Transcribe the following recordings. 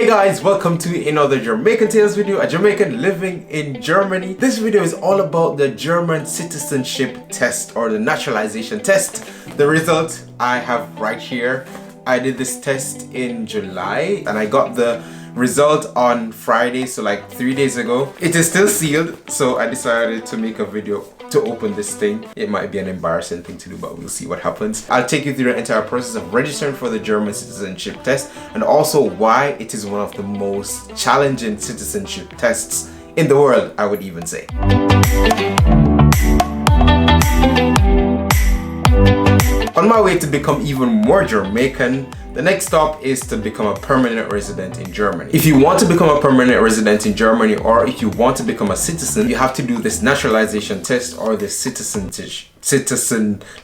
Hey guys, welcome to another Jamaican Tales video, a Jamaican living in Germany. This video is all about the German citizenship test or the naturalization test. The result I have right here. I did this test in July and I got the result on Friday, so like 3 days ago. It is still sealed, so I decided to make a video to open this thing. It might be an embarrassing thing to do, but we'll see what happens. I'll take you through the entire process of registering for the German citizenship test and also why it is one of the most challenging citizenship tests in the world, I would even say. On my way to become even more Jamaican, the next stop is to become a permanent resident in Germany. If you want to become a permanent resident in Germany, or if you want to become a citizen, you have to do this naturalization test or this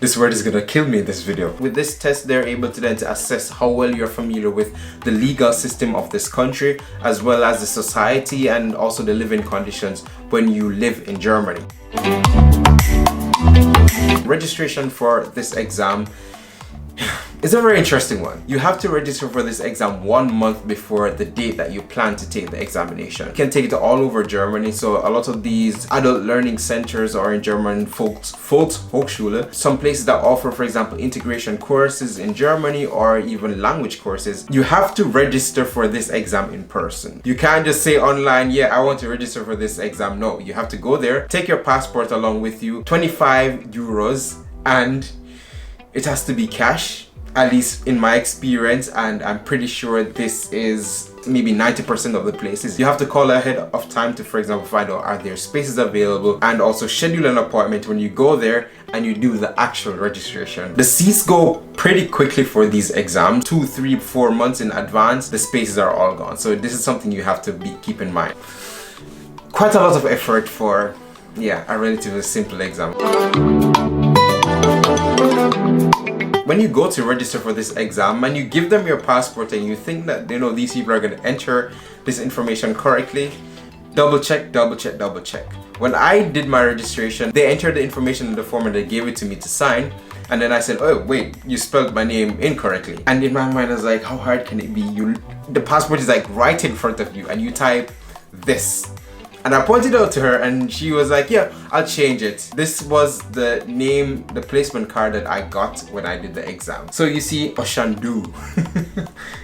this word is gonna kill me in this video. With this test, they're able to then assess how well you're familiar with the legal system of this country, as well as the society and also the living conditions when you live in Germany. Registration for this exam is a very interesting one. You have to register for this exam 1 month before the date that you plan to take the examination. You can take it all over Germany, so a lot of these adult learning centers are in German, Volkshochschule. Some places that offer, for example, integration courses in Germany or even language courses. You have to register for this exam in person. You can't just say online, yeah, I want to register for this exam. No, you have to go there, take your passport along with you, 25 euros, and it has to be cash. At least in my experience, and I'm pretty sure this is maybe 90% of the places. You have to call ahead of time to, for example, find out are there spaces available, and also schedule an appointment when you go there and you do the actual registration. The seats go pretty quickly for these exams. 2, 3, 4 months in advance, the spaces are all gone. So this is something you have to keep in mind. Quite a lot of effort for, yeah, a relatively simple exam. When you go to register for this exam and you give them your passport and you think that, you know, these people are going to enter this information correctly, double check, double check, double check. When I did my registration, they entered the information in the form and they gave it to me to sign. And then I said, oh wait, you spelled my name incorrectly. And in my mind I was like, how hard can it be? The passport is like right in front of you and you type this. And I pointed out to her and she was like, yeah, I'll change it. This was the name, the placement card that I got when I did the exam. So you see Oshando.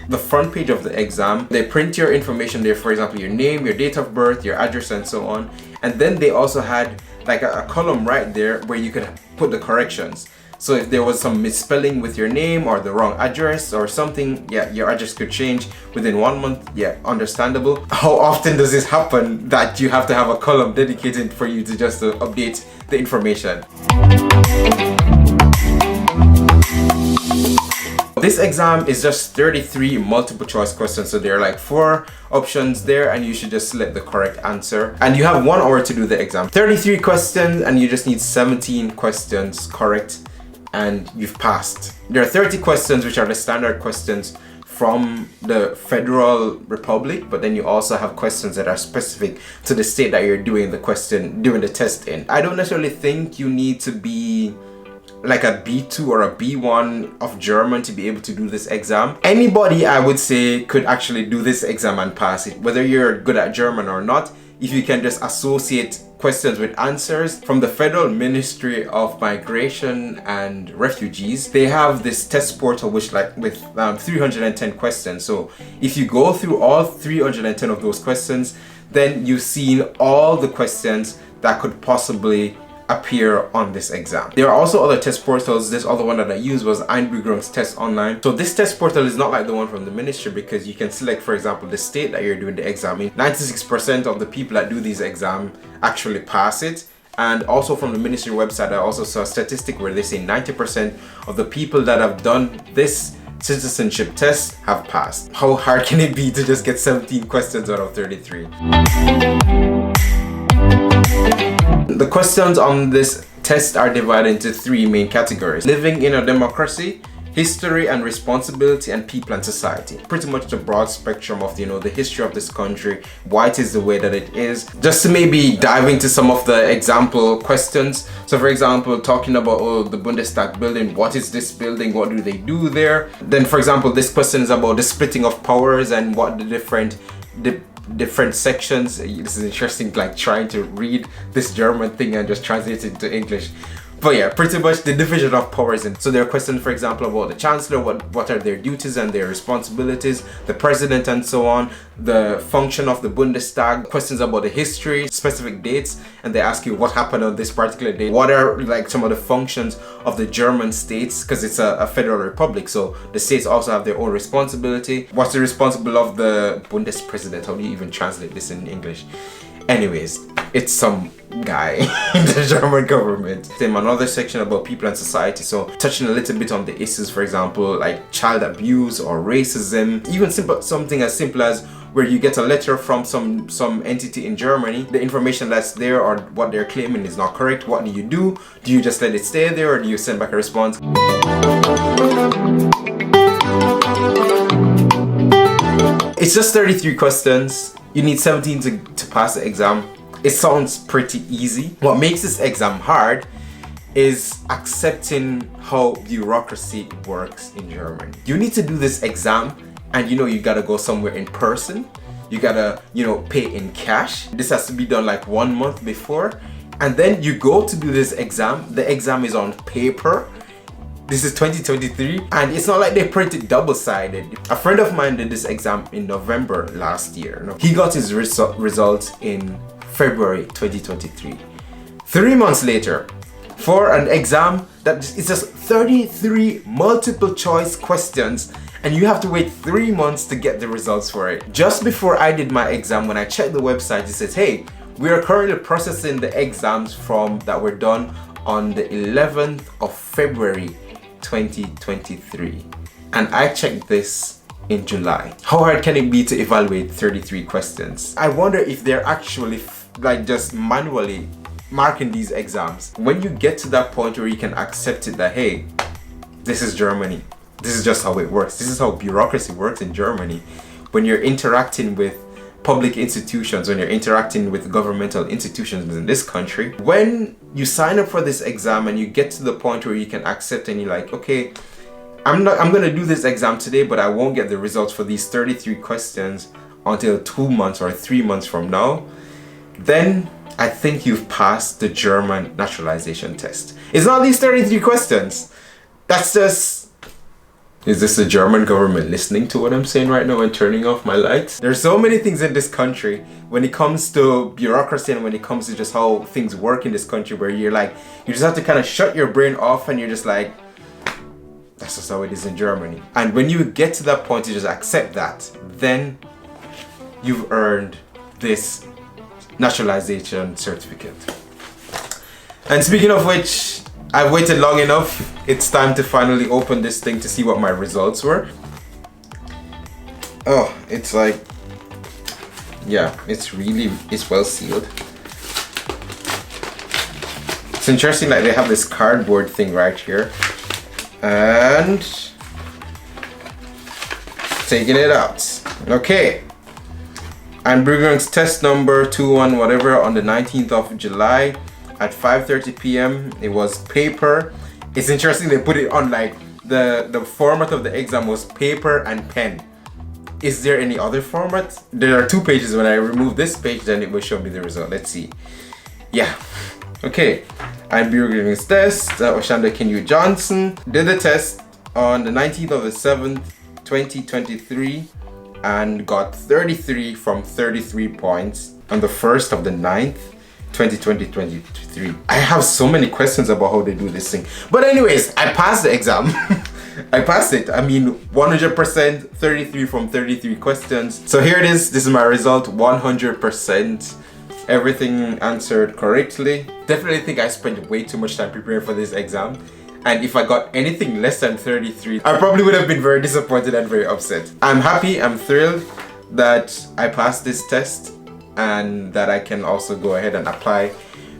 The front page of the exam, they print your information there, for example, your name, your date of birth, your address, and so on. And then they also had like a column right there where you could put the corrections. So if there was some misspelling with your name or the wrong address or something, yeah, your address could change within 1 month. Yeah, understandable. How often does this happen that you have to have a column dedicated for you to just update the information? This exam is just 33 multiple choice questions, so there are like 4 options there and you should just select the correct answer. And you have 1 hour to do the exam. 33 questions and you just need 17 questions correct and you've passed. There are 30 questions which are the standard questions from the Federal Republic, but then you also have questions that are specific to the state that you're doing the test in. I don't necessarily think you need to be like a B2 or a B1 of German to be able to do this exam. Anybody, I would say, could actually do this exam and pass it, whether you're good at German or not. If you can just associate questions with answers from the Federal Ministry of Migration and Refugees, they have this test portal with 310 questions. So if you go through all 310 of those questions, then you've seen all the questions that could possibly appear on this exam. There are also other test portals. This other one that I used was Test Online. So this test portal is not like the one from the ministry because you can select, for example, the state that you're doing the exam in. 96% of the people that do these exams actually pass it. And also from the ministry website, I also saw a statistic where they say 90% of the people that have done this citizenship test have passed. How hard can it be to just get 17 questions out of 33? The questions on this test are divided into 3 main categories. Living in a democracy, history and responsibility, and people and society. Pretty much the broad spectrum of, the history of this country, why it is the way that it is. Just to maybe dive into some of the example questions. So for example, talking about the Bundestag building, what is this building? What do they do there? Then for example, this question is about the splitting of powers and what the different sections. This is interesting, like trying to read this German thing and just translate it into English. But yeah, pretty much the division of powers. And so there are questions, for example, about the chancellor, what are their duties and their responsibilities, the president and so on, the function of the Bundestag, questions about the history, specific dates, and they ask you what happened on this particular date. What are like some of the functions of the German states, because it's a federal republic, so the states also have their own responsibility. What's the responsibility of the Bundespräsident? How do you even translate this in English? Anyways, it's some guy in the German government. Then another section about people and society, so touching a little bit on the issues, for example, like child abuse or racism, even something as simple as where you get a letter from some entity in Germany, the information that's there or what they're claiming is not correct. What do? Do you just let it stay there, or do you send back a response? It's just 33 questions. You need 17 to pass the exam. It sounds pretty easy. What makes this exam hard is accepting how bureaucracy works in Germany. You need to do this exam and you gotta go somewhere in person. You gotta, pay in cash. This has to be done like 1 month before. And then you go to do this exam. The exam is on paper. This is 2023, and it's not like they printed double-sided. A friend of mine did this exam in November last year. He got his results in February 2023. 3 months later, for an exam that is just 33 multiple choice questions, and you have to wait 3 months to get the results for it. Just before I did my exam, when I checked the website, it says, hey, we are currently processing the exams that were done on the 11th of February 2023, and I checked this in July. How hard can it be to evaluate 33 questions? I wonder if they're actually like just manually marking these exams. When you get to that point where you can accept it that, hey, this is Germany, this is just how it works, this is how bureaucracy works in Germany. When you're interacting with public institutions, when you're interacting with governmental institutions in this country, when you sign up for this exam and you get to the point where you can accept and you're like, okay, I'm gonna do this exam today, but I won't get the results for these 33 questions until 2 months or 3 months from now, then I think you've passed the German naturalization test. It's not these 33 questions. That's just... Is this the German government listening to what I'm saying right now and turning off my lights? There's so many things in this country when it comes to bureaucracy and when it comes to just how things work in this country, where you're like, you just have to kind of shut your brain off and you're just like, that's just how it is in Germany. And when you get to that point to just accept that, then you've earned this naturalization certificate. And speaking of which, I've waited long enough. It's time to finally open this thing to see what my results were. Oh, it's like, yeah, it's well sealed. It's interesting that they have this cardboard thing right here. And taking it out. Okay. Einbürgerungstest number 21 whatever on the 19th of July at 5:30 p.m. It was paper. It's interesting they put it on like the format of the exam was paper and pen. Is there any other format? There are 2 pages. When I remove this page, then it will show me the result. Let's see. Yeah. Okay. Einbürgerungstest. Oshando Kenyu Johnson did the test on the 19th of the 7th, 2023, and got 33 from 33 points on the 1st of the 9th, 2023. I have so many questions about how they do this thing. But anyways, I passed the exam. I passed it. I mean, 100%, 33 from 33 questions. So here it is. This is my result, 100%. Everything answered correctly. Definitely think I spent way too much time preparing for this exam. And if I got anything less than 33, I probably would have been very disappointed and very upset. I'm happy, I'm thrilled that I passed this test and that I can also go ahead and apply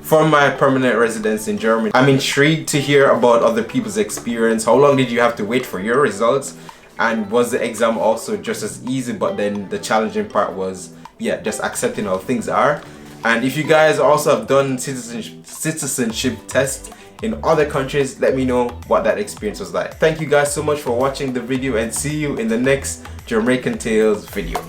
from my permanent residence in Germany. I'm intrigued to hear about other people's experience. How long did you have to wait for your results? And was the exam also just as easy, but then the challenging part was, yeah, just accepting how things are? And if you guys also have done citizenship test in other countries, let me know what that experience was like. Thank you guys so much for watching the video, and see you in the next Jamaican Tales video.